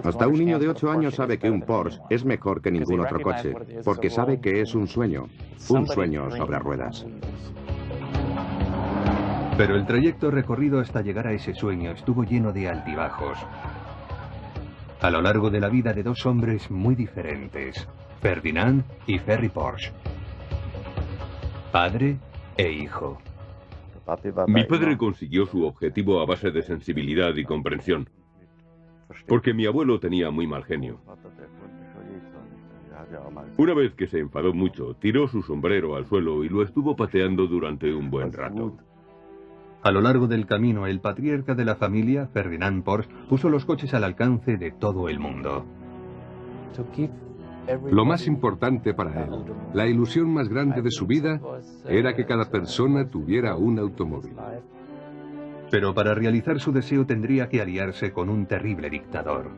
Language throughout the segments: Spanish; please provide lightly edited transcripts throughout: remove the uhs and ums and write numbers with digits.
Hasta un niño de 8 años sabe que un Porsche es mejor que ningún otro coche, porque sabe que es un sueño sobre ruedas. Pero el trayecto recorrido hasta llegar a ese sueño estuvo lleno de altibajos. A lo largo de la vida de dos hombres muy diferentes, Ferdinand y Ferry Porsche. Padre e hijo. Mi padre consiguió su objetivo a base de sensibilidad y comprensión, porque mi abuelo tenía muy mal genio. Una vez que se enfadó mucho, tiró su sombrero al suelo y lo estuvo pateando durante un buen rato. A lo largo del camino, el patriarca de la familia, Ferdinand Porsche, puso los coches al alcance de todo el mundo. Lo más importante para él, la ilusión más grande de su vida, era que cada persona tuviera un automóvil. Pero para realizar su deseo tendría que aliarse con un terrible dictador.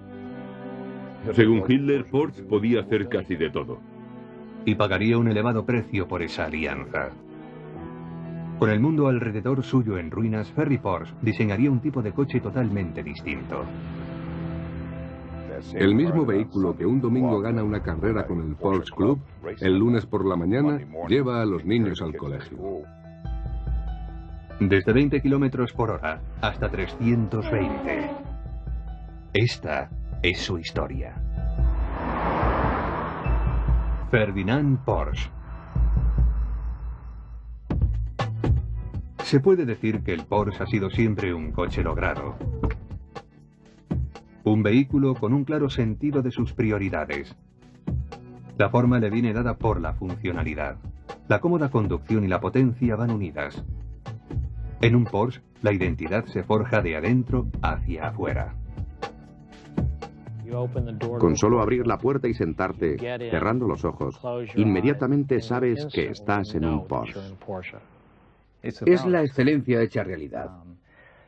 Según Hitler, Porsche podía hacer casi de todo. Y pagaría un elevado precio por esa alianza. Con el mundo alrededor suyo en ruinas, Ferry Porsche diseñaría un tipo de coche totalmente distinto. El mismo vehículo que un domingo gana una carrera con el Porsche Club, el lunes por la mañana lleva a los niños al colegio. Desde 20 kilómetros por hora hasta 320. Esta es su historia. Ferdinand Porsche. Se puede decir que el Porsche ha sido siempre un coche logrado. Un vehículo con un claro sentido de sus prioridades. La forma le viene dada por la funcionalidad. La cómoda conducción y la potencia van unidas. En un Porsche, la identidad se forja de adentro hacia afuera. Con solo abrir la puerta y sentarte, cerrando los ojos, inmediatamente sabes que estás en un Porsche. Es la excelencia hecha realidad.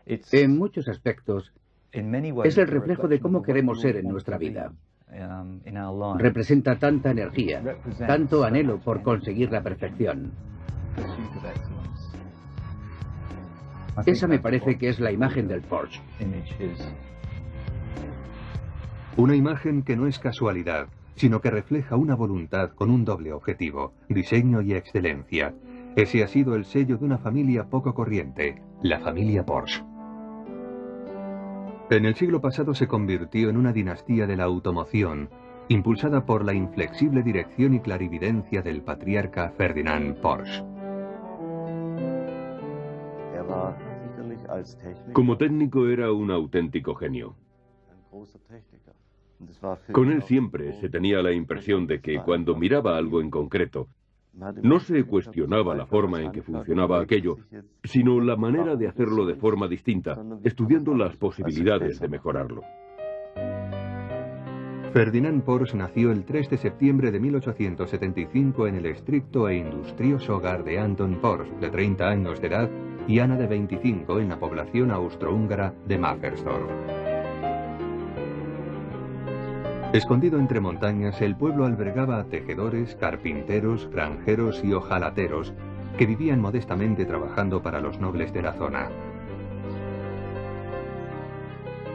En muchos aspectos, es el reflejo de cómo queremos ser en nuestra vida. Representa tanta energía, tanto anhelo por conseguir la perfección. Esa me parece que es la imagen del Porsche. Una imagen que no es casualidad, sino que refleja una voluntad con un doble objetivo, diseño y excelencia. Ese ha sido el sello de una familia poco corriente, la familia Porsche. En el siglo pasado se convirtió en una dinastía de la automoción, impulsada por la inflexible dirección y clarividencia del patriarca Ferdinand Porsche. Como técnico era un auténtico genio. Con él siempre se tenía la impresión de que cuando miraba algo en concreto, no se cuestionaba la forma en que funcionaba aquello, sino la manera de hacerlo de forma distinta, estudiando las posibilidades de mejorarlo. Ferdinand Porsche nació el 3 de septiembre de 1875 en el estricto e industrioso hogar de Anton Porsche, de 30 años de edad, y Ana, de 25, en la población austrohúngara de Mafferstorf. Escondido entre montañas, el pueblo albergaba a tejedores, carpinteros, granjeros y hojalateros que vivían modestamente trabajando para los nobles de la zona.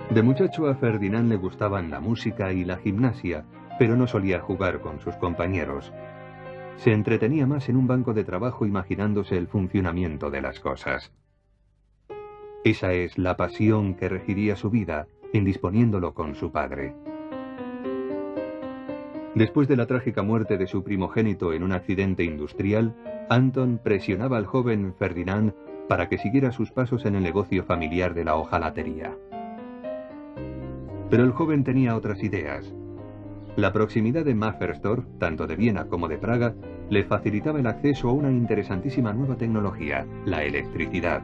De muchacho a Ferdinand le gustaban la música y la gimnasia, pero no solía jugar con sus compañeros. Se entretenía más en un banco de trabajo imaginándose el funcionamiento de las cosas. Esa es la pasión que regiría su vida, indisponiéndolo con su padre. Después de la trágica muerte de su primogénito en un accidente industrial, Anton presionaba al joven Ferdinand para que siguiera sus pasos en el negocio familiar de la hojalatería. Pero el joven tenía otras ideas. La proximidad de Mafferstorf, tanto de Viena como de Praga, le facilitaba el acceso a una interesantísima nueva tecnología, la electricidad.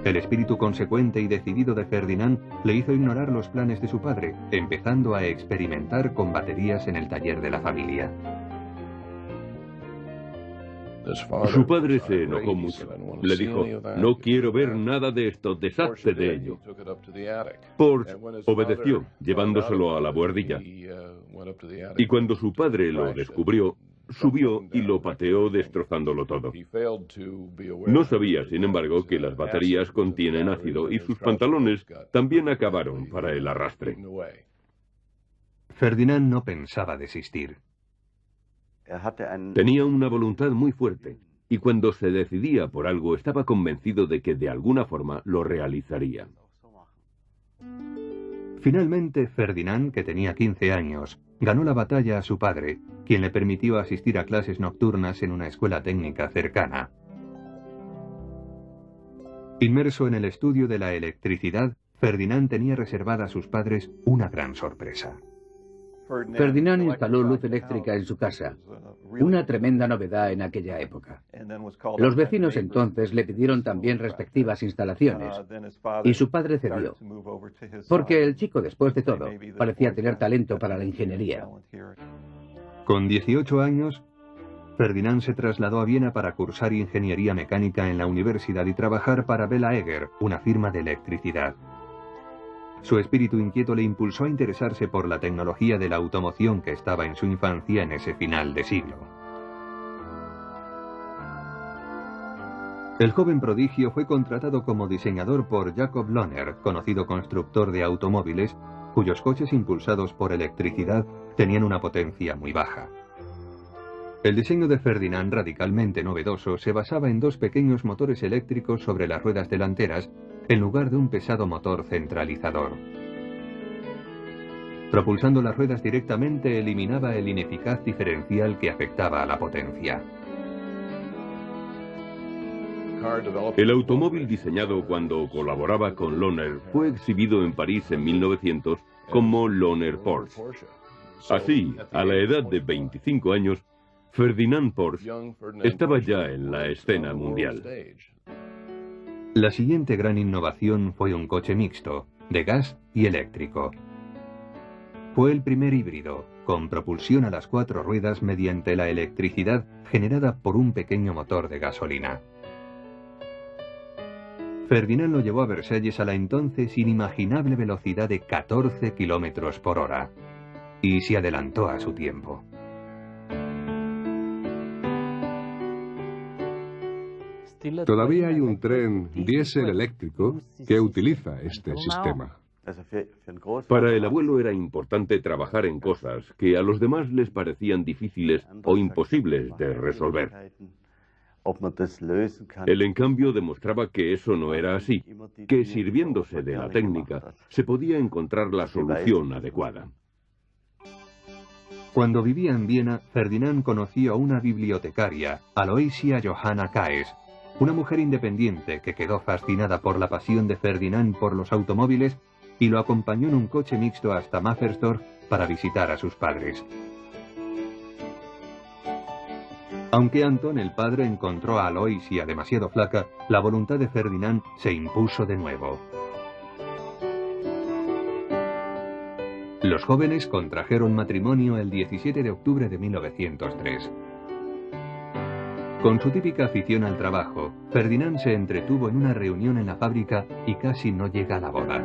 El espíritu consecuente y decidido de Ferdinand le hizo ignorar los planes de su padre, empezando a experimentar con baterías en el taller de la familia. Su padre se enojó mucho. Le dijo, no quiero ver nada de esto, deshazte de ello. Porsche obedeció, llevándoselo a la buhardilla. Y cuando su padre lo descubrió, subió y lo pateó destrozándolo todo. No sabía, sin embargo, que las baterías contienen ácido y sus pantalones también acabaron para el arrastre. Ferdinand no pensaba desistir. Tenía una voluntad muy fuerte, y cuando se decidía por algo estaba convencido de que de alguna forma lo realizaría. Finalmente, Ferdinand, que tenía 15 años, ganó la batalla a su padre, quien le permitió asistir a clases nocturnas en una escuela técnica cercana. Inmerso en el estudio de la electricidad, Ferdinand tenía reservada a sus padres una gran sorpresa. Ferdinand instaló luz eléctrica en su casa, una tremenda novedad en aquella época. Los vecinos entonces le pidieron también respectivas instalaciones, y su padre cedió, porque el chico, después de todo, parecía tener talento para la ingeniería. Con 18 años, Ferdinand se trasladó a Viena para cursar ingeniería mecánica en la universidad y trabajar para Bela Eger, una firma de electricidad. Su espíritu inquieto le impulsó a interesarse por la tecnología de la automoción que estaba en su infancia en ese final de siglo. El joven prodigio fue contratado como diseñador por Jacob Lohner, conocido constructor de automóviles, cuyos coches impulsados por electricidad tenían una potencia muy baja. El diseño de Ferdinand, radicalmente novedoso, se basaba en dos pequeños motores eléctricos sobre las ruedas delanteras, en lugar de un pesado motor centralizador. Propulsando las ruedas directamente eliminaba el ineficaz diferencial que afectaba a la potencia. El automóvil diseñado cuando colaboraba con Lohner fue exhibido en París en 1900 como Lohner Porsche. Así, a la edad de 25 años, Ferdinand Porsche estaba ya en la escena mundial. La siguiente gran innovación fue un coche mixto, de gas y eléctrico. Fue el primer híbrido, con propulsión a las 4 ruedas mediante la electricidad generada por un pequeño motor de gasolina. Ferdinand lo llevó a Versalles a la entonces inimaginable velocidad de 14 kilómetros por hora, y se adelantó a su tiempo. Todavía hay un tren diésel eléctrico que utiliza este sistema. Para el abuelo era importante trabajar en cosas que a los demás les parecían difíciles o imposibles de resolver. Él, en cambio, demostraba que eso no era así, que sirviéndose de la técnica se podía encontrar la solución adecuada. Cuando vivía en Viena, Ferdinand conoció a una bibliotecaria, Aloysia Johanna Kaes, una mujer independiente que quedó fascinada por la pasión de Ferdinand por los automóviles y lo acompañó en un coche mixto hasta Mafferstorf para visitar a sus padres. Aunque Anton, el padre, encontró a Aloysia demasiado flaca, la voluntad de Ferdinand se impuso de nuevo. Los jóvenes contrajeron matrimonio el 17 de octubre de 1903. Con su típica afición al trabajo, Ferdinand se entretuvo en una reunión en la fábrica y casi no llega a la boda.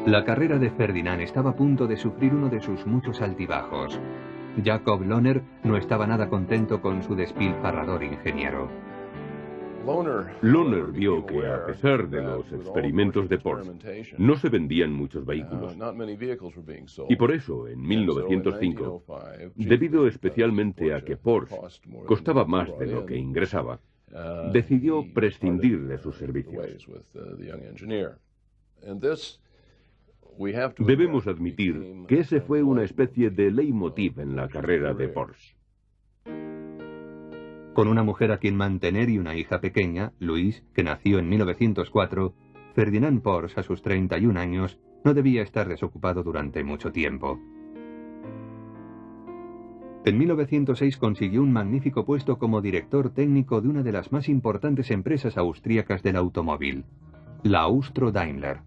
La carrera de Ferdinand estaba a punto de sufrir uno de sus muchos altibajos. Jacob Lohner no estaba nada contento con su despilfarrador ingeniero. Lohner vio que, a pesar de los experimentos de Porsche, no se vendían muchos vehículos. Y por eso, en 1905, debido especialmente a que Porsche costaba más de lo que ingresaba, decidió prescindir de sus servicios. Debemos admitir que ese fue una especie de leitmotiv en la carrera de Porsche. Con una mujer a quien mantener y una hija pequeña, Louise, que nació en 1904, Ferdinand Porsche, a sus 31 años, no debía estar desocupado durante mucho tiempo. En 1906 consiguió un magnífico puesto como director técnico de una de las más importantes empresas austríacas del automóvil, la Austro-Daimler.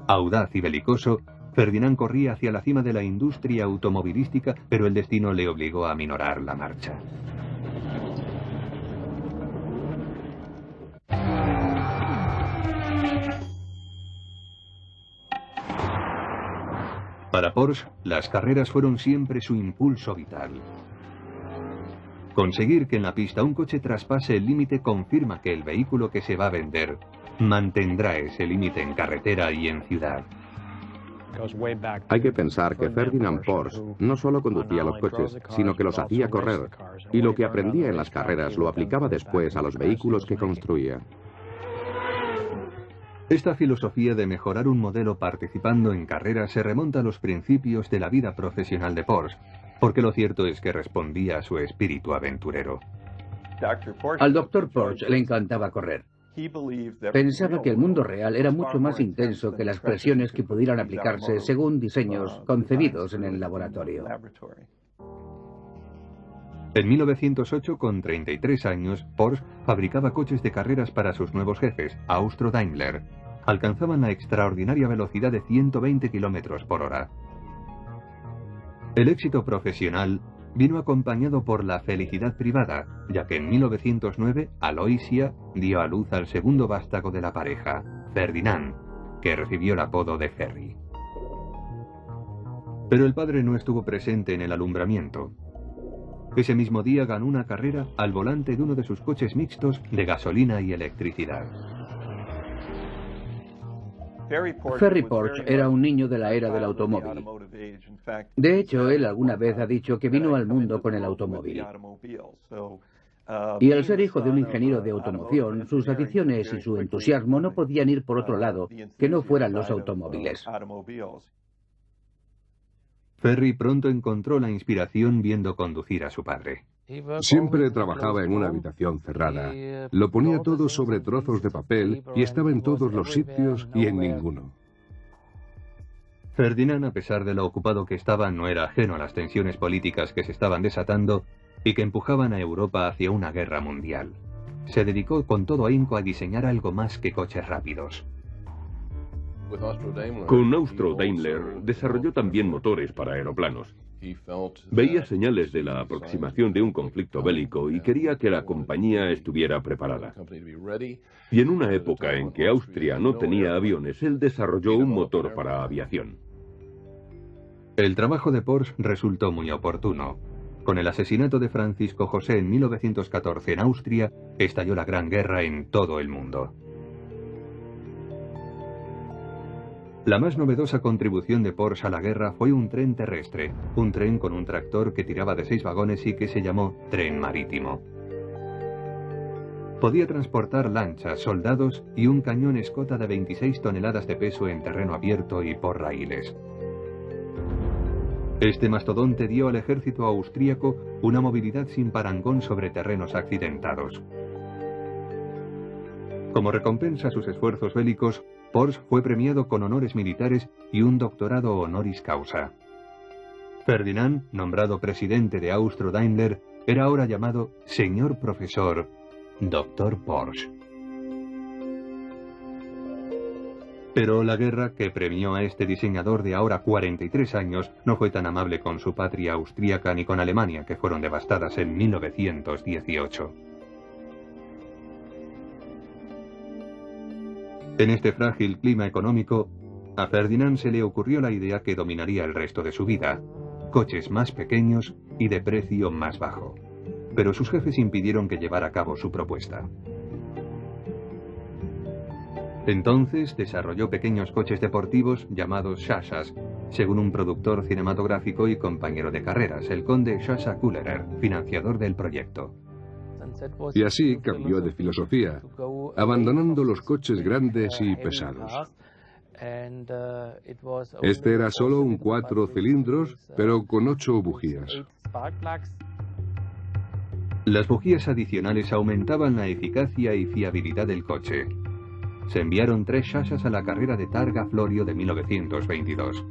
Audaz y belicoso, Ferdinand corría hacia la cima de la industria automovilística, pero el destino le obligó a aminorar la marcha. Para Porsche, las carreras fueron siempre su impulso vital. Conseguir que en la pista un coche traspase el límite confirma que el vehículo que se va a vender mantendrá ese límite en carretera y en ciudad. Hay que pensar que Ferdinand Porsche no solo conducía los coches, sino que los hacía correr, y lo que aprendía en las carreras lo aplicaba después a los vehículos que construía. Esta filosofía de mejorar un modelo participando en carreras se remonta a los principios de la vida profesional de Porsche, porque lo cierto es que respondía a su espíritu aventurero. Al Dr. Porsche le encantaba correr. Pensaba que el mundo real era mucho más intenso que las presiones que pudieran aplicarse según diseños concebidos en el laboratorio. En 1908, con 33 años, Porsche fabricaba coches de carreras para sus nuevos jefes, Austro-Daimler. Alcanzaban la extraordinaria velocidad de 120 km por hora. El éxito profesional vino acompañado por la felicidad privada, ya que en 1909 Aloysia dio a luz al segundo vástago de la pareja, Ferdinand, que recibió el apodo de Ferry. Pero el padre no estuvo presente en el alumbramiento. Ese mismo día ganó una carrera al volante de uno de sus coches mixtos de gasolina y electricidad. Ferry Porsche era un niño de la era del automóvil. De hecho, él alguna vez ha dicho que vino al mundo con el automóvil. Y al ser hijo de un ingeniero de automoción, sus aficiones y su entusiasmo no podían ir por otro lado que no fueran los automóviles. Ferry pronto encontró la inspiración viendo conducir a su padre. Siempre trabajaba en una habitación cerrada. Lo ponía todo sobre trozos de papel y estaba en todos los sitios y en ninguno. Ferdinand, a pesar de lo ocupado que estaba, no era ajeno a las tensiones políticas que se estaban desatando y que empujaban a Europa hacia una guerra mundial. Se dedicó con todo ahínco a diseñar algo más que coches rápidos. Con Austro-Daimler desarrolló también motores para aeroplanos. Veía señales de la aproximación de un conflicto bélico y quería que la compañía estuviera preparada. Y en una época en que Austria no tenía aviones, él desarrolló un motor para aviación. El trabajo de Porsche resultó muy oportuno. Con el asesinato de Francisco José en 1914 en Austria, estalló la Gran Guerra en todo el mundo. La más novedosa contribución de Porsche a la guerra fue un tren terrestre, un tren con un tractor que tiraba de 6 vagones y que se llamó tren marítimo. Podía transportar lanchas, soldados y un cañón escota de 26 toneladas de peso en terreno abierto y por raíles. Este mastodonte dio al ejército austríaco una movilidad sin parangón sobre terrenos accidentados. Como recompensa a sus esfuerzos bélicos, Porsche fue premiado con honores militares y un doctorado honoris causa. Ferdinand, nombrado presidente de Austro-Daimler, era ahora llamado señor profesor, Dr. Porsche. Pero la guerra que premió a este diseñador de ahora 43 años no fue tan amable con su patria austríaca ni con Alemania, que fueron devastadas en 1918. En este frágil clima económico, a Ferdinand se le ocurrió la idea que dominaría el resto de su vida: coches más pequeños y de precio más bajo. Pero sus jefes impidieron que llevara a cabo su propuesta. Entonces desarrolló pequeños coches deportivos llamados Shashas, según un productor cinematográfico y compañero de carreras, el conde Shasha Kullerer, financiador del proyecto. Y así cambió de filosofía, abandonando los coches grandes y pesados. Este era solo un 4 cilindros, pero con 8 bujías. Las bujías adicionales aumentaban la eficacia y fiabilidad del coche. Se enviaron 3 Shashas a la carrera de Targa Florio de 1922.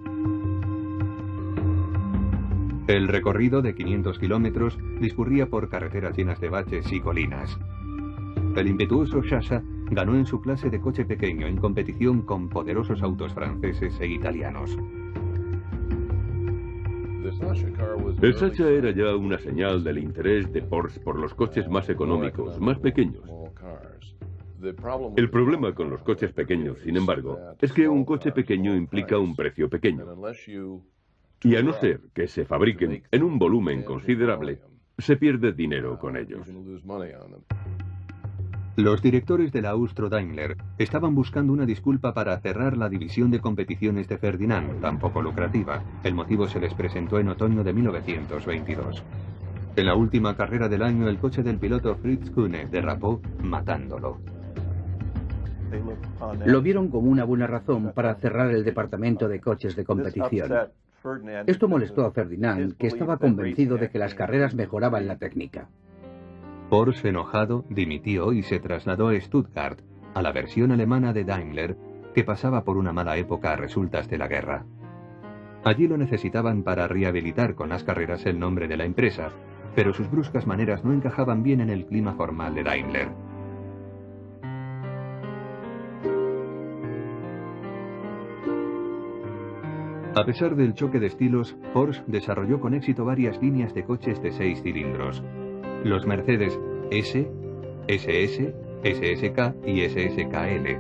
El recorrido de 500 kilómetros discurría por carreteras llenas de baches y colinas. El impetuoso Shasha ganó en su clase de coche pequeño en competición con poderosos autos franceses e italianos. El Shasha era ya una señal del interés de Porsche por los coches más económicos, más pequeños. El problema con los coches pequeños, sin embargo, es que un coche pequeño implica un precio pequeño. Y a no ser que se fabriquen en un volumen considerable, se pierde dinero con ellos. Los directores de la Austro-Daimler estaban buscando una disculpa para cerrar la división de competiciones de Ferdinand, tan poco lucrativa. El motivo se les presentó en otoño de 1922. En la última carrera del año, el coche del piloto Fritz Kühne derrapó, matándolo. Lo vieron como una buena razón para cerrar el departamento de coches de competición. Esto molestó a Ferdinand, que estaba convencido de que las carreras mejoraban la técnica. Porsche, enojado, dimitió y se trasladó a Stuttgart, a la versión alemana de Daimler, que pasaba por una mala época a resultas de la guerra. Allí lo necesitaban para rehabilitar con las carreras el nombre de la empresa, pero sus bruscas maneras no encajaban bien en el clima formal de Daimler. A pesar del choque de estilos, Porsche desarrolló con éxito varias líneas de coches de 6 cilindros. Los Mercedes S, SS, SSK y SSKL.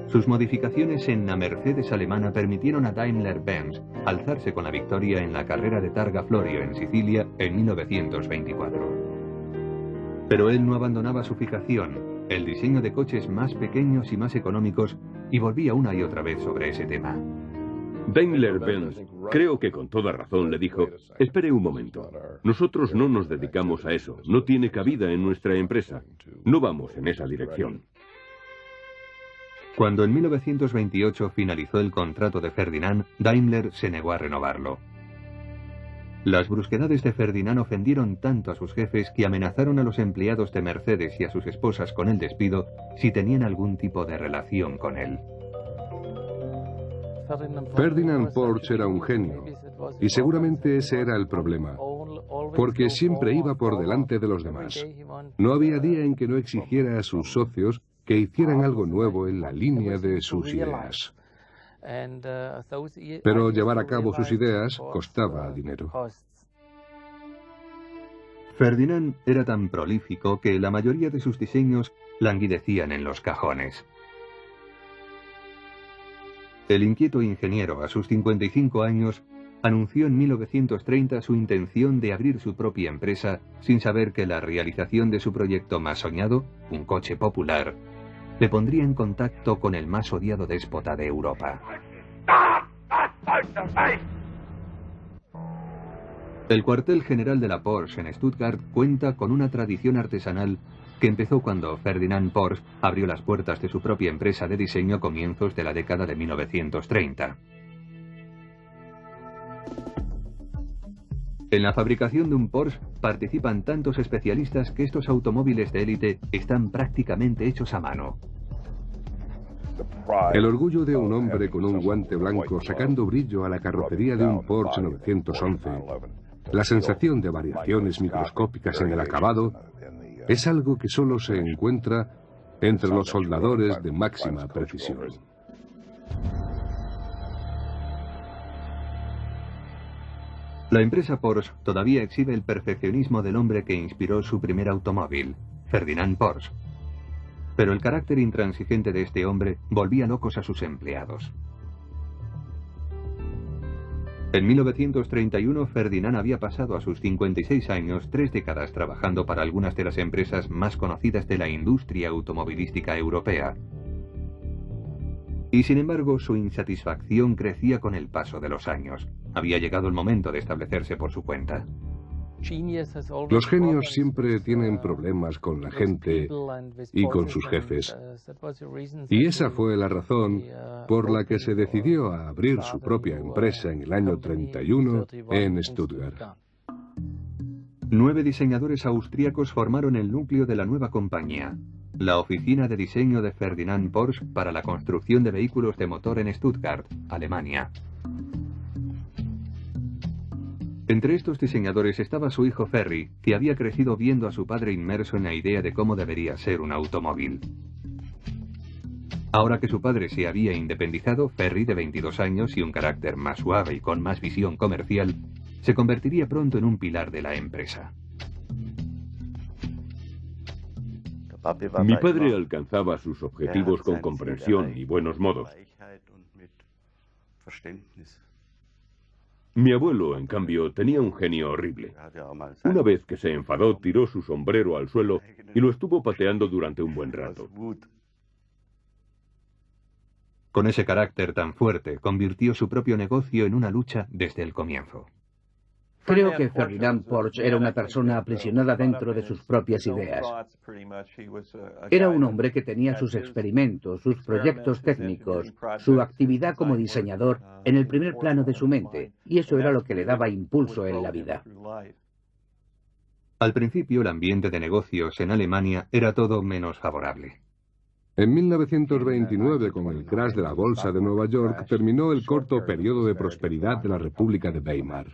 Sus modificaciones en la Mercedes alemana permitieron a Daimler-Benz alzarse con la victoria en la carrera de Targa Florio en Sicilia en 1924. Pero él no abandonaba su fijación, el diseño de coches más pequeños y más económicos, y volvía una y otra vez sobre ese tema. Daimler-Benz, creo que con toda razón, le dijo: espere un momento, nosotros no nos dedicamos a eso, no tiene cabida en nuestra empresa, no vamos en esa dirección. Cuando en 1928 finalizó el contrato de Ferdinand, Daimler se negó a renovarlo. Las brusquedades de Ferdinand ofendieron tanto a sus jefes que amenazaron a los empleados de Mercedes y a sus esposas con el despido si tenían algún tipo de relación con él. Ferdinand Porsche era un genio, y seguramente ese era el problema, porque siempre iba por delante de los demás. No había día en que no exigiera a sus socios que hicieran algo nuevo en la línea de sus ideas. Pero llevar a cabo sus ideas costaba dinero. Ferdinand era tan prolífico que la mayoría de sus diseños languidecían en los cajones. El inquieto ingeniero, a sus 55 años, anunció en 1930 su intención de abrir su propia empresa sin saber que la realización de su proyecto más soñado, un coche popular, le pondría en contacto con el más odiado déspota de Europa. El cuartel general de la Porsche en Stuttgart cuenta con una tradición artesanal que empezó cuando Ferdinand Porsche abrió las puertas de su propia empresa de diseño a comienzos de la década de 1930. En la fabricación de un Porsche participan tantos especialistas que estos automóviles de élite están prácticamente hechos a mano. El orgullo de un hombre con un guante blanco sacando brillo a la carrocería de un Porsche 911, la sensación de variaciones microscópicas en el acabado, es algo que solo se encuentra entre los soldadores de máxima precisión. La empresa Porsche todavía exhibe el perfeccionismo del hombre que inspiró su primer automóvil, Ferdinand Porsche. Pero el carácter intransigente de este hombre volvía locos a sus empleados. En 1931, Ferdinand había pasado a sus 56 años 3 décadas trabajando para algunas de las empresas más conocidas de la industria automovilística europea. Y sin embargo, su insatisfacción crecía con el paso de los años. Había llegado el momento de establecerse por su cuenta. Los genios siempre tienen problemas con la gente y con sus jefes. Y esa fue la razón por la que se decidió a abrir su propia empresa en el año 31 en Stuttgart. 9 diseñadores austríacos formaron el núcleo de la nueva compañía, la oficina de diseño de Ferdinand Porsche para la construcción de vehículos de motor en Stuttgart, Alemania. Entre estos diseñadores estaba su hijo Ferry, que había crecido viendo a su padre inmerso en la idea de cómo debería ser un automóvil. Ahora que su padre se había independizado, Ferry, de 22 años y un carácter más suave y con más visión comercial, se convertiría pronto en un pilar de la empresa. Mi padre alcanzaba sus objetivos con comprensión y buenos modos. Mi abuelo, en cambio, tenía un genio horrible. Una vez que se enfadó, tiró su sombrero al suelo y lo estuvo pateando durante un buen rato. Con ese carácter tan fuerte, convirtió su propio negocio en una lucha desde el comienzo. Creo que Ferdinand Porsche era una persona aprisionada dentro de sus propias ideas. Era un hombre que tenía sus experimentos, sus proyectos técnicos, su actividad como diseñador en el primer plano de su mente, y eso era lo que le daba impulso en la vida. Al principio, el ambiente de negocios en Alemania era todo menos favorable. En 1929, con el crash de la Bolsa de Nueva York, terminó el corto periodo de prosperidad de la República de Weimar.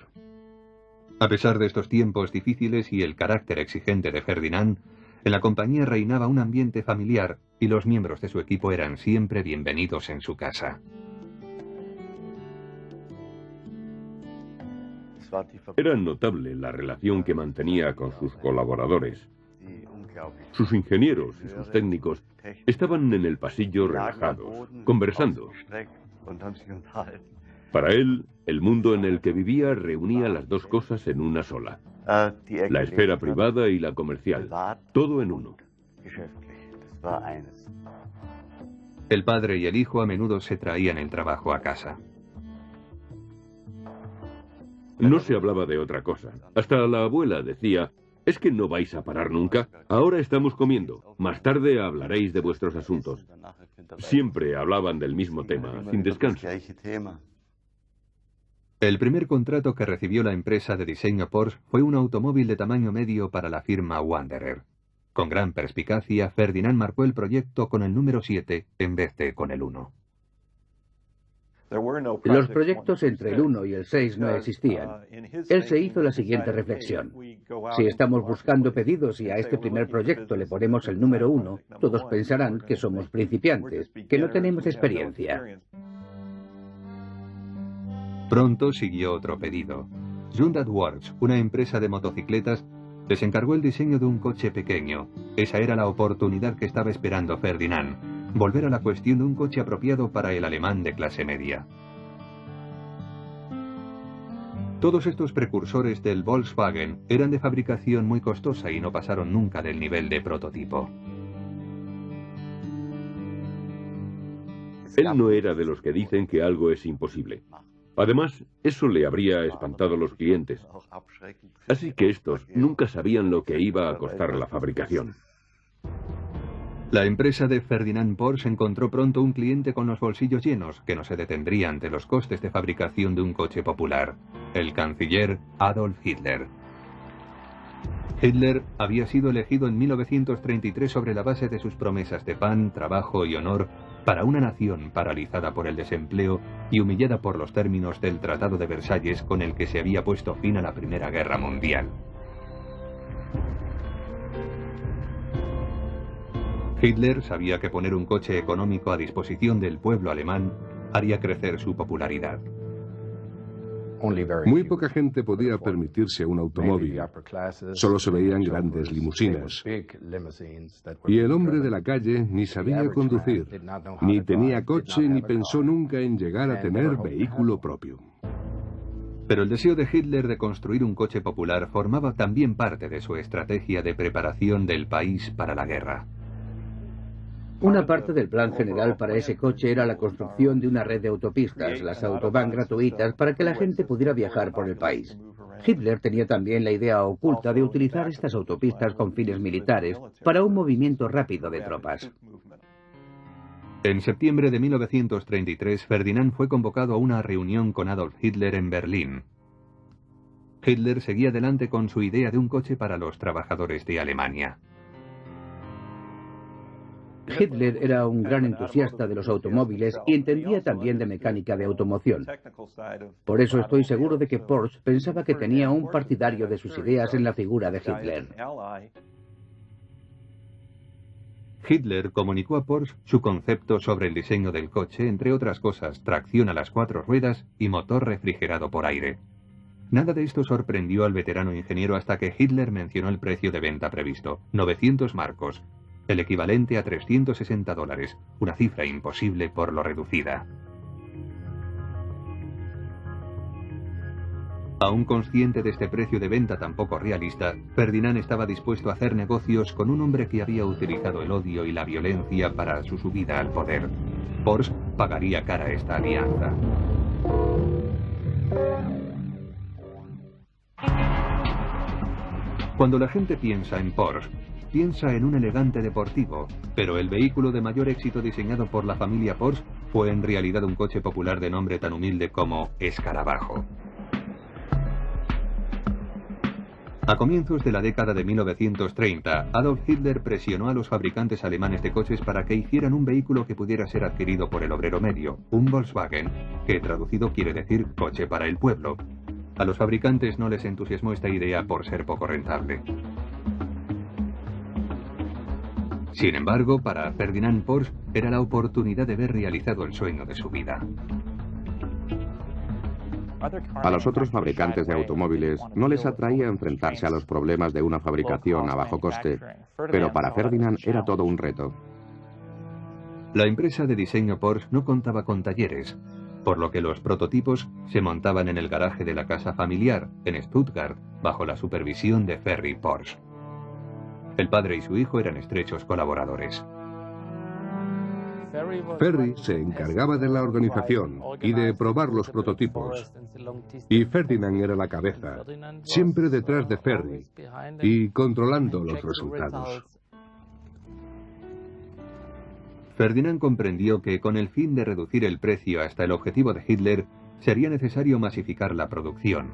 A pesar de estos tiempos difíciles y el carácter exigente de Ferdinand, en la compañía reinaba un ambiente familiar y los miembros de su equipo eran siempre bienvenidos en su casa. Era notable la relación que mantenía con sus colaboradores. Sus ingenieros y sus técnicos estaban en el pasillo relajados, conversando. Para él, el mundo en el que vivía reunía las dos cosas en una sola. La esfera privada y la comercial, todo en uno. El padre y el hijo a menudo se traían el trabajo a casa. No se hablaba de otra cosa. Hasta la abuela decía: ¿es que no vais a parar nunca? Ahora estamos comiendo. Más tarde hablaréis de vuestros asuntos. Siempre hablaban del mismo tema, sin descanso. El primer contrato que recibió la empresa de diseño Porsche fue un automóvil de tamaño medio para la firma Wanderer. Con gran perspicacia, Ferdinand marcó el proyecto con el número 7 en vez de con el 1. Los proyectos entre el 1 y el 6 no existían. Él se hizo la siguiente reflexión: si estamos buscando pedidos y a este primer proyecto le ponemos el número 1, todos pensarán que somos principiantes, que no tenemos experiencia. Pronto siguió otro pedido. Hyundai Works, una empresa de motocicletas, les encargó el diseño de un coche pequeño. Esa era la oportunidad que estaba esperando Ferdinand: volver a la cuestión de un coche apropiado para el alemán de clase media. Todos estos precursores del Volkswagen eran de fabricación muy costosa y no pasaron nunca del nivel de prototipo. Él no era de los que dicen que algo es imposible. Además, eso le habría espantado a los clientes. Así que estos nunca sabían lo que iba a costar la fabricación. La empresa de Ferdinand Porsche encontró pronto un cliente con los bolsillos llenos, que no se detendría ante los costes de fabricación de un coche popular: el canciller Adolf Hitler. Hitler había sido elegido en 1933 sobre la base de sus promesas de pan, trabajo y honor para una nación paralizada por el desempleo y humillada por los términos del Tratado de Versalles, con el que se había puesto fin a la Primera Guerra Mundial. Hitler sabía que poner un coche económico a disposición del pueblo alemán haría crecer su popularidad. Muy poca gente podía permitirse un automóvil. Solo se veían grandes limusinas. Y el hombre de la calle ni sabía conducir, ni tenía coche, ni pensó nunca en llegar a tener vehículo propio. Pero el deseo de Hitler de construir un coche popular formaba también parte de su estrategia de preparación del país para la guerra. Una parte del plan general para ese coche era la construcción de una red de autopistas, las autobahn gratuitas, para que la gente pudiera viajar por el país. Hitler tenía también la idea oculta de utilizar estas autopistas con fines militares para un movimiento rápido de tropas. En septiembre de 1933, Ferdinand fue convocado a una reunión con Adolf Hitler en Berlín. Hitler seguía adelante con su idea de un coche para los trabajadores de Alemania. Hitler era un gran entusiasta de los automóviles y entendía también de mecánica de automoción. Por eso estoy seguro de que Porsche pensaba que tenía un partidario de sus ideas en la figura de Hitler. Hitler comunicó a Porsche su concepto sobre el diseño del coche, entre otras cosas, tracción a las 4 ruedas y motor refrigerado por aire. Nada de esto sorprendió al veterano ingeniero hasta que Hitler mencionó el precio de venta previsto: 900 marcos. El equivalente a $360, una cifra imposible por lo reducida. Aún consciente de este precio de venta tan poco realista, Ferdinand estaba dispuesto a hacer negocios con un hombre que había utilizado el odio y la violencia para su subida al poder. Porsche pagaría cara esta alianza. Cuando la gente piensa en Porsche, piensa en un elegante deportivo, pero el vehículo de mayor éxito diseñado por la familia Porsche fue en realidad un coche popular de nombre tan humilde como Escarabajo. A comienzos de la década de 1930, Adolf Hitler presionó a los fabricantes alemanes de coches para que hicieran un vehículo que pudiera ser adquirido por el obrero medio, un Volkswagen, que traducido quiere decir coche para el pueblo. A los fabricantes no les entusiasmó esta idea por ser poco rentable. Sin embargo, para Ferdinand Porsche era la oportunidad de ver realizado el sueño de su vida. A los otros fabricantes de automóviles no les atraía enfrentarse a los problemas de una fabricación a bajo coste, pero para Ferdinand era todo un reto. La empresa de diseño Porsche no contaba con talleres, por lo que los prototipos se montaban en el garaje de la casa familiar, en Stuttgart, bajo la supervisión de Ferry Porsche. El padre y su hijo eran estrechos colaboradores. Ferry se encargaba de la organización y de probar los prototipos, y Ferdinand era la cabeza, siempre detrás de Ferry y controlando los resultados. Ferdinand comprendió que con el fin de reducir el precio hasta el objetivo de Hitler, sería necesario masificar la producción.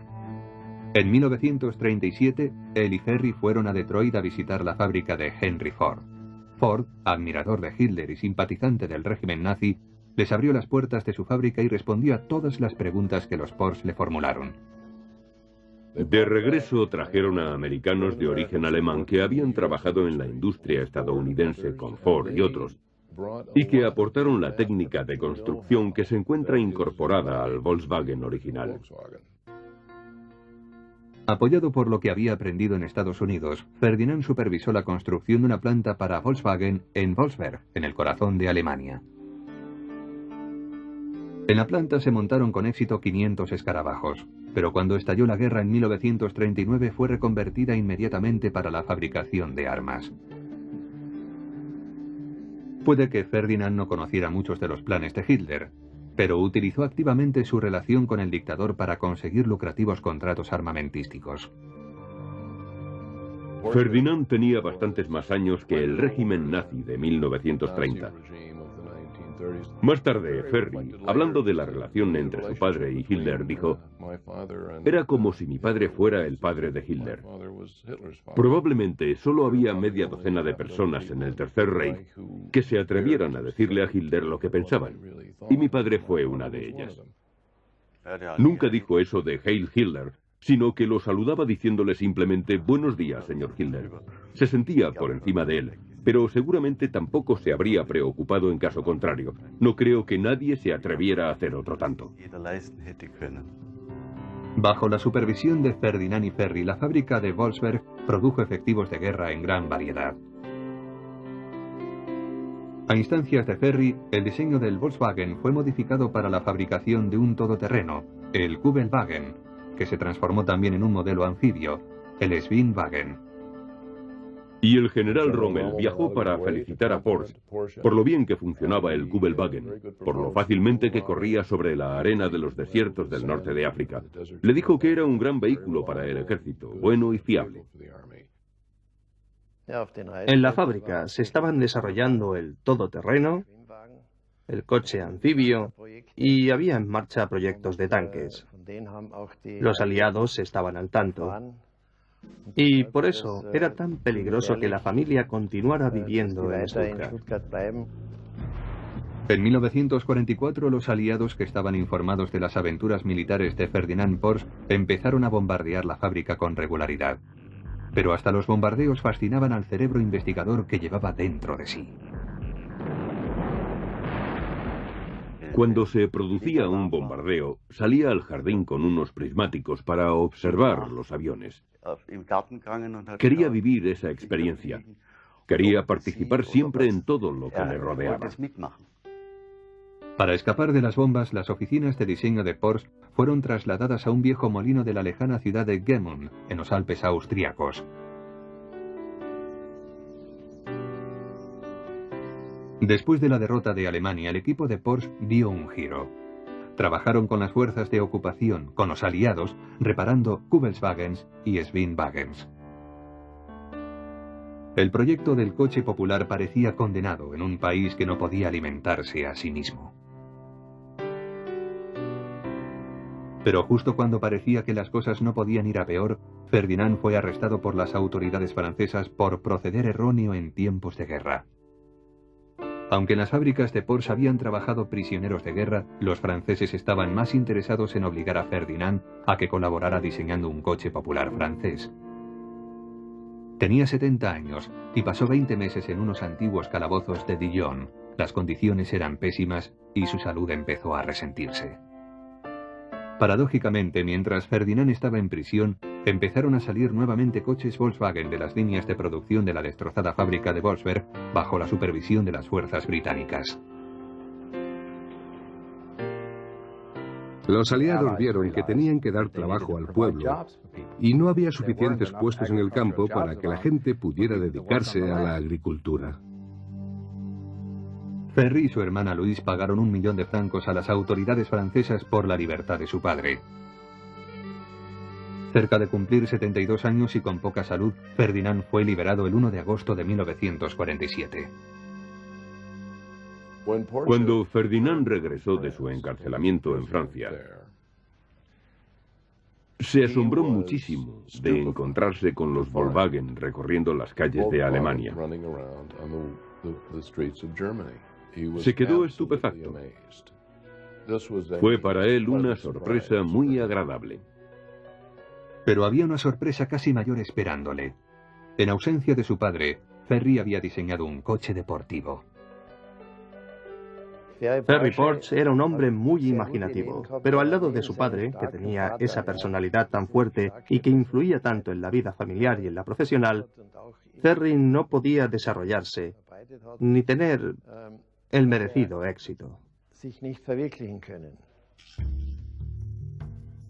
En 1937, él y Ferry fueron a Detroit a visitar la fábrica de Henry Ford. Ford, admirador de Hitler y simpatizante del régimen nazi, les abrió las puertas de su fábrica y respondió a todas las preguntas que los Porsche le formularon. De regreso trajeron a americanos de origen alemán que habían trabajado en la industria estadounidense con Ford y otros, y que aportaron la técnica de construcción que se encuentra incorporada al Volkswagen original. Apoyado por lo que había aprendido en Estados Unidos, Ferdinand supervisó la construcción de una planta para Volkswagen en Wolfsberg, en el corazón de Alemania. En la planta se montaron con éxito 500 escarabajos, pero cuando estalló la guerra en 1939 fue reconvertida inmediatamente para la fabricación de armas. Puede que Ferdinand no conociera muchos de los planes de Hitler, pero utilizó activamente su relación con el dictador para conseguir lucrativos contratos armamentísticos. Ferdinand tenía bastantes más años que el régimen nazi de 1930. Más tarde, Ferry, hablando de la relación entre su padre y Hitler, dijo: «Era como si mi padre fuera el padre de Hitler. Probablemente solo había media docena de personas en el Tercer Reich que se atrevieran a decirle a Hitler lo que pensaban, y mi padre fue una de ellas. Nunca dijo eso de Heil Hitler, sino que lo saludaba diciéndole simplemente buenos días, señor Hitler. Se sentía por encima de él, pero seguramente tampoco se habría preocupado en caso contrario. No creo que nadie se atreviera a hacer otro tanto». Bajo la supervisión de Ferdinand y Ferry, la fábrica de Wolfsberg produjo efectivos de guerra en gran variedad. A instancias de Ferry, el diseño del Volkswagen fue modificado para la fabricación de un todoterreno, el Kübelwagen, que se transformó también en un modelo anfibio, el Schwinwagen. Y el general Rommel viajó para felicitar a Porsche por lo bien que funcionaba el Kübelwagen, por lo fácilmente que corría sobre la arena de los desiertos del norte de África. Le dijo que era un gran vehículo para el ejército, bueno y fiable. En la fábrica se estaban desarrollando el todoterreno, el coche anfibio y había en marcha proyectos de tanques. Los aliados estaban al tanto. Y por eso era tan peligroso que la familia continuara viviendo en Stuttgart. En 1944, los aliados que estaban informados de las aventuras militares de Ferdinand Porsche empezaron a bombardear la fábrica con regularidad. Pero hasta los bombardeos fascinaban al cerebro investigador que llevaba dentro de sí. Cuando se producía un bombardeo, salía al jardín con unos prismáticos para observar los aviones. Quería vivir esa experiencia. Quería participar siempre en todo lo que le rodeaba. Para escapar de las bombas, las oficinas de diseño de Porsche fueron trasladadas a un viejo molino de la lejana ciudad de Gmünd, en los Alpes austríacos. Después de la derrota de Alemania, el equipo de Porsche dio un giro. Trabajaron con las fuerzas de ocupación, con los aliados, reparando Kubelswagens y Schwingwagens. El proyecto del coche popular parecía condenado en un país que no podía alimentarse a sí mismo. Pero justo cuando parecía que las cosas no podían ir a peor, Ferdinand fue arrestado por las autoridades francesas por proceder erróneo en tiempos de guerra. Aunque en las fábricas de Porsche habían trabajado prisioneros de guerra, los franceses estaban más interesados en obligar a Ferdinand a que colaborara diseñando un coche popular francés. Tenía 70 años y pasó 20 meses en unos antiguos calabozos de Dijon. Las condiciones eran pésimas y su salud empezó a resentirse. Paradójicamente, mientras Ferdinand estaba en prisión, empezaron a salir nuevamente coches Volkswagen de las líneas de producción de la destrozada fábrica de Wolfsberg bajo la supervisión de las fuerzas británicas. Los aliados vieron que tenían que dar trabajo al pueblo y no había suficientes puestos en el campo para que la gente pudiera dedicarse a la agricultura. Ferry y su hermana Louise pagaron 1 millón de francos a las autoridades francesas por la libertad de su padre. Cerca de cumplir 72 años y con poca salud, Ferdinand fue liberado el 1 de agosto de 1947. Cuando Ferdinand regresó de su encarcelamiento en Francia, se asombró muchísimo de encontrarse con los Volkswagen recorriendo las calles de Alemania. Se quedó estupefacto. Fue para él una sorpresa muy agradable. Pero había una sorpresa casi mayor esperándole. En ausencia de su padre, Ferry había diseñado un coche deportivo. Ferry Porsche era un hombre muy imaginativo, pero al lado de su padre, que tenía esa personalidad tan fuerte y que influía tanto en la vida familiar y en la profesional, Ferry no podía desarrollarse ni tener el merecido éxito.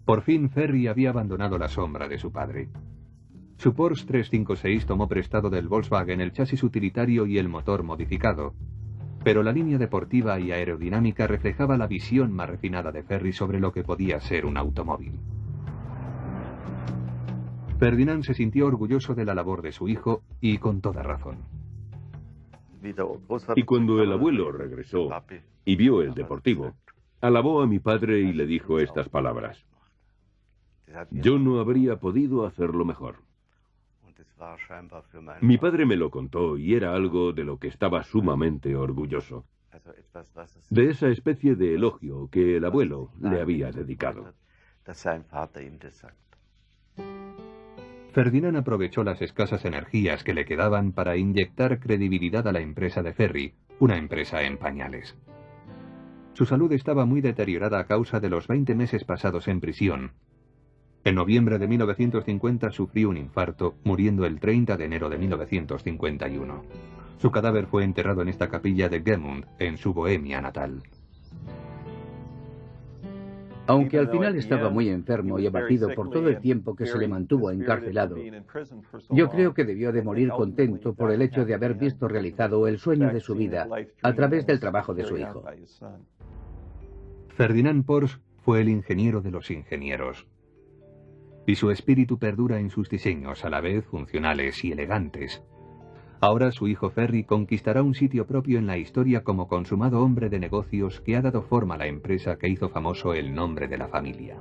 Por fin Ferry había abandonado la sombra de su padre. Su Porsche 356 tomó prestado del Volkswagen el chasis utilitario y el motor modificado, pero la línea deportiva y aerodinámica reflejaba la visión más refinada de Ferry sobre lo que podía ser un automóvil. Ferdinand se sintió orgulloso de la labor de su hijo y con toda razón. Y cuando el abuelo regresó y vio el deportivo, alabó a mi padre y le dijo estas palabras: "Yo no habría podido hacerlo mejor". Mi padre me lo contó y era algo de lo que estaba sumamente orgulloso. De esa especie de elogio que el abuelo le había dedicado. Ferdinand aprovechó las escasas energías que le quedaban para inyectar credibilidad a la empresa de Ferry, una empresa en pañales. Su salud estaba muy deteriorada a causa de los 20 meses pasados en prisión. En noviembre de 1950 sufrió un infarto, muriendo el 30 de enero de 1951. Su cadáver fue enterrado en esta capilla de Gmünd, en su Bohemia natal. Aunque al final estaba muy enfermo y abatido por todo el tiempo que se le mantuvo encarcelado, yo creo que debió de morir contento por el hecho de haber visto realizado el sueño de su vida a través del trabajo de su hijo. Ferdinand Porsche fue el ingeniero de los ingenieros. Y su espíritu perdura en sus diseños, a la vez funcionales y elegantes. Ahora su hijo Ferry conquistará un sitio propio en la historia como consumado hombre de negocios que ha dado forma a la empresa que hizo famoso el nombre de la familia.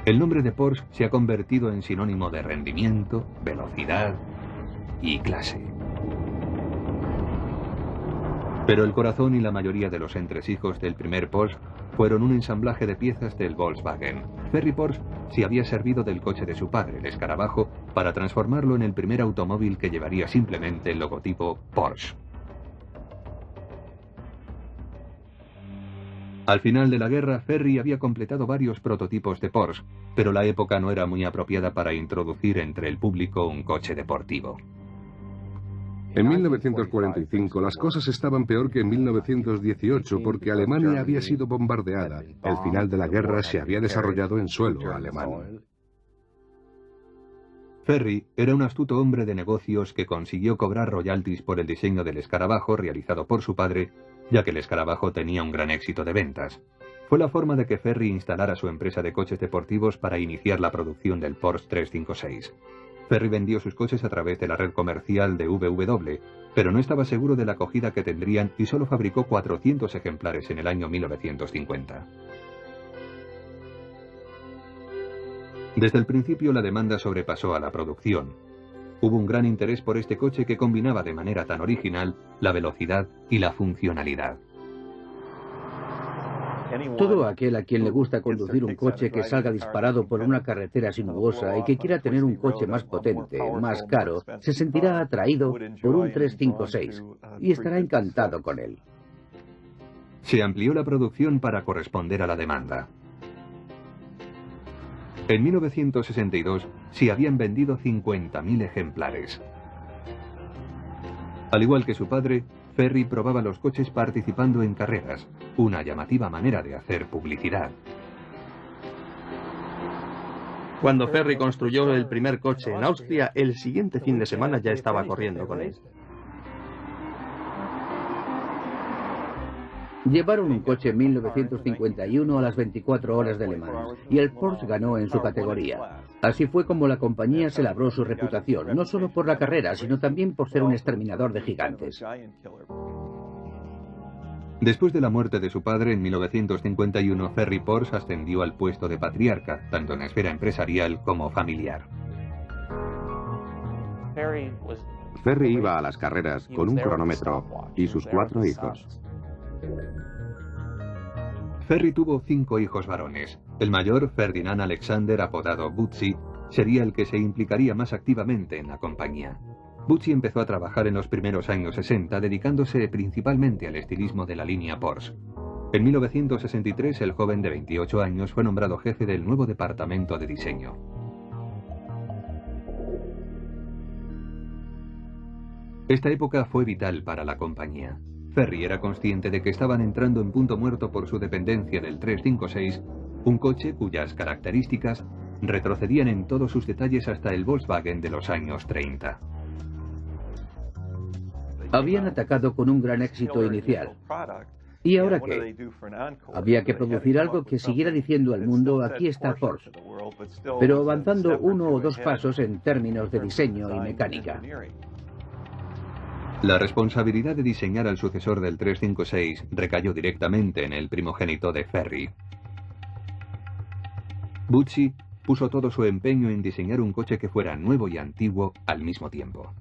El nombre de Porsche se ha convertido en sinónimo de rendimiento, velocidad y clase. Pero el corazón y la mayoría de los entresijos del primer Porsche fueron un ensamblaje de piezas del Volkswagen. Ferry Porsche se había servido del coche de su padre, el escarabajo, para transformarlo en el primer automóvil que llevaría simplemente el logotipo Porsche. Al final de la guerra, Ferry había completado varios prototipos de Porsche, pero la época no era muy apropiada para introducir entre el público un coche deportivo. En 1945 las cosas estaban peor que en 1918 porque Alemania había sido bombardeada. El final de la guerra se había desarrollado en suelo alemán. Ferry era un astuto hombre de negocios que consiguió cobrar royalties por el diseño del escarabajo realizado por su padre, ya que el escarabajo tenía un gran éxito de ventas. Fue la forma de que Ferry instalara su empresa de coches deportivos para iniciar la producción del Porsche 356. Ferry vendió sus coches a través de la red comercial de VW, pero no estaba seguro de la acogida que tendrían y solo fabricó 400 ejemplares en el año 1950. Desde el principio la demanda sobrepasó a la producción. Hubo un gran interés por este coche que combinaba de manera tan original la velocidad y la funcionalidad. Todo aquel a quien le gusta conducir un coche que salga disparado por una carretera sinuosa y que quiera tener un coche más potente, más caro, se sentirá atraído por un 356 y estará encantado con él. Se amplió la producción para corresponder a la demanda. En 1962 se habían vendido 50.000 ejemplares. Al igual que su padre, Ferry probaba los coches participando en carreras, una llamativa manera de hacer publicidad. Cuando Ferry construyó el primer coche en Austria, el siguiente fin de semana ya estaba corriendo con él. Llevaron un coche en 1951 a las 24 horas de Le Mans y el Porsche ganó en su categoría. Así fue como la compañía se labró su reputación, no solo por la carrera, sino también por ser un exterminador de gigantes. Después de la muerte de su padre en 1951, Ferry Porsche ascendió al puesto de patriarca, tanto en la esfera empresarial como familiar. Ferry iba a las carreras con un cronómetro y sus 4 hijos. Ferry tuvo 5 hijos varones. El mayor, Ferdinand Alexander, apodado Butzi, sería el que se implicaría más activamente en la compañía. Butzi empezó a trabajar en los primeros años 60, dedicándose principalmente al estilismo de la línea Porsche. En 1963, el joven de 28 años fue nombrado jefe del nuevo departamento de diseño. Esta época fue vital para la compañía. Ferry era consciente de que estaban entrando en punto muerto por su dependencia del 356, un coche cuyas características retrocedían en todos sus detalles hasta el Volkswagen de los años 30. Habían atacado con un gran éxito inicial. ¿Y ahora qué? Había que producir algo que siguiera diciendo al mundo, aquí está Porsche, pero avanzando 1 o 2 pasos en términos de diseño y mecánica. La responsabilidad de diseñar al sucesor del 356 recayó directamente en el primogénito de Ferry. Butzi puso todo su empeño en diseñar un coche que fuera nuevo y antiguo al mismo tiempo.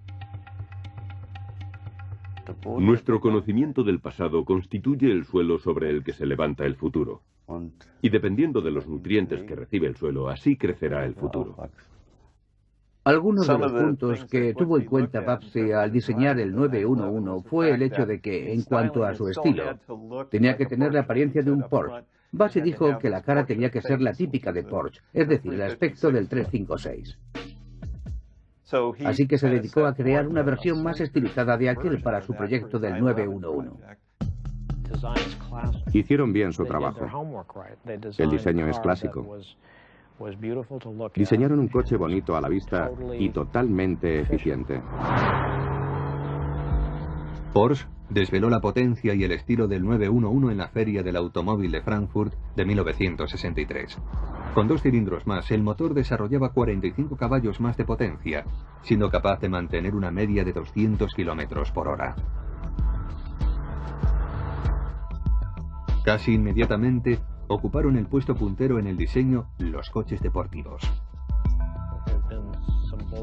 Nuestro conocimiento del pasado constituye el suelo sobre el que se levanta el futuro. Y dependiendo de los nutrientes que recibe el suelo, así crecerá el futuro. Algunos de los puntos que tuvo en cuenta Babsi al diseñar el 911 fue el hecho de que, en cuanto a su estilo, tenía que tener la apariencia de un Porsche. Babsi dijo que la cara tenía que ser la típica de Porsche, es decir, el aspecto del 356. Así que se dedicó a crear una versión más estilizada de aquel para su proyecto del 911. Hicieron bien su trabajo. El diseño es clásico. Diseñaron un coche bonito a la vista y totalmente eficiente. Porsche desveló la potencia y el estilo del 911 en la Feria del Automóvil de Frankfurt de 1963. Con 2 cilindros más, el motor desarrollaba 45 caballos más de potencia, siendo capaz de mantener una media de 200 km por hora. Casi inmediatamente, ocuparon el puesto puntero en el diseño los coches deportivos.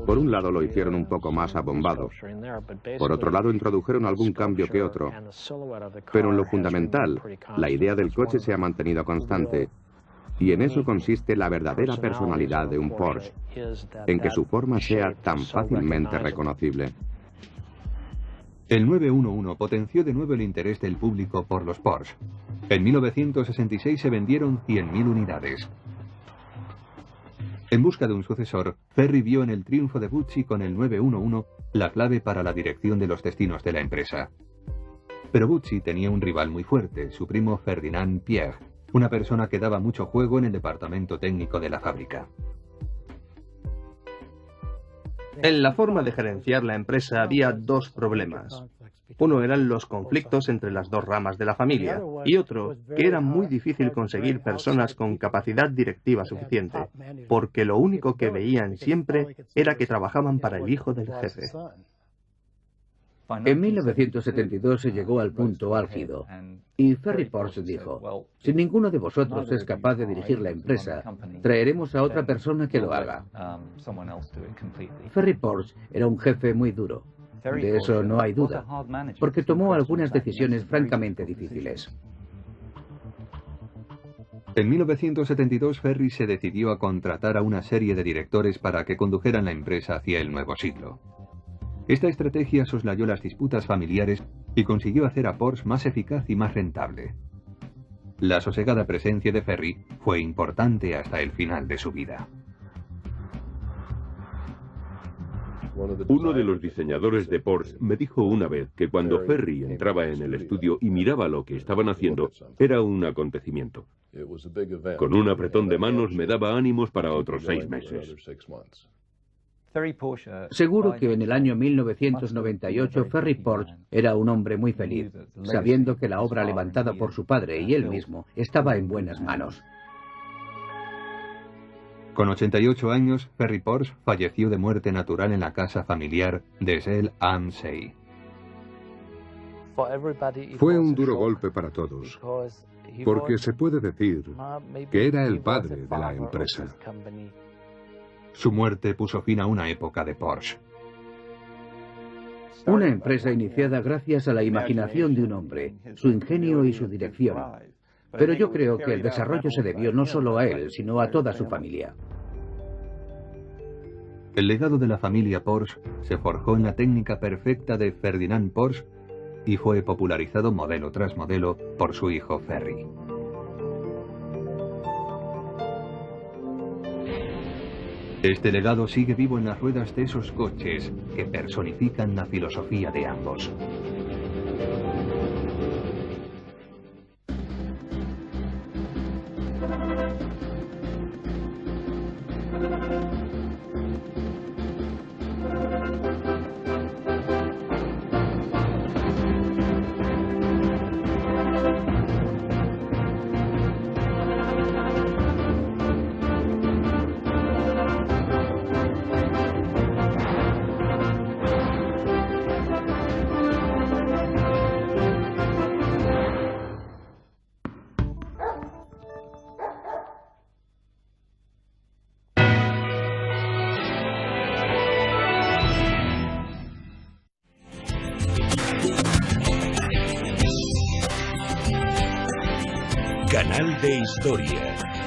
Por un lado lo hicieron un poco más abombado. Por otro lado introdujeron algún cambio que otro. Pero en lo fundamental, la idea del coche se ha mantenido constante. Y en eso consiste la verdadera personalidad de un Porsche, en que su forma sea tan fácilmente reconocible. El 911 potenció de nuevo el interés del público por los Porsche. En 1966 se vendieron 100.000 unidades. En busca de un sucesor, Ferry vio en el triunfo de Bucci con el 911 la clave para la dirección de los destinos de la empresa. Pero Bucci tenía un rival muy fuerte, su primo Ferdinand Piëch, una persona que daba mucho juego en el departamento técnico de la fábrica. En la forma de gerenciar la empresa había dos problemas. Uno eran los conflictos entre las dos ramas de la familia y otro que era muy difícil conseguir personas con capacidad directiva suficiente, porque lo único que veían siempre era que trabajaban para el hijo del jefe. En 1972 se llegó al punto álgido y Ferry Porsche dijo: si ninguno de vosotros es capaz de dirigir la empresa, traeremos a otra persona que lo haga. Ferry Porsche era un jefe muy duro. De eso no hay duda, porque tomó algunas decisiones francamente difíciles. En 1972, Ferry se decidió a contratar a una serie de directores para que condujeran la empresa hacia el nuevo siglo. Esta estrategia soslayó las disputas familiares y consiguió hacer a Porsche más eficaz y más rentable. La sosegada presencia de Ferry fue importante hasta el final de su vida. Uno de los diseñadores de Porsche me dijo una vez que cuando Ferry entraba en el estudio y miraba lo que estaban haciendo, era un acontecimiento. Con un apretón de manos me daba ánimos para otros 6 meses. Seguro que en el año 1998 Ferry Porsche era un hombre muy feliz, sabiendo que la obra levantada por su padre y él mismo estaba en buenas manos. Con 88 años, Ferry Porsche falleció de muerte natural en la casa familiar de Zell am See. Fue un duro golpe para todos, porque se puede decir que era el padre de la empresa. Su muerte puso fin a una época de Porsche. Una empresa iniciada gracias a la imaginación de un hombre, su ingenio y su dirección. Pero yo creo que el desarrollo se debió no solo a él, sino a toda su familia. El legado de la familia Porsche se forjó en la técnica perfecta de Ferdinand Porsche y fue popularizado modelo tras modelo por su hijo Ferry. Este legado sigue vivo en las ruedas de esos coches que personifican la filosofía de ambos. Canal de Historia.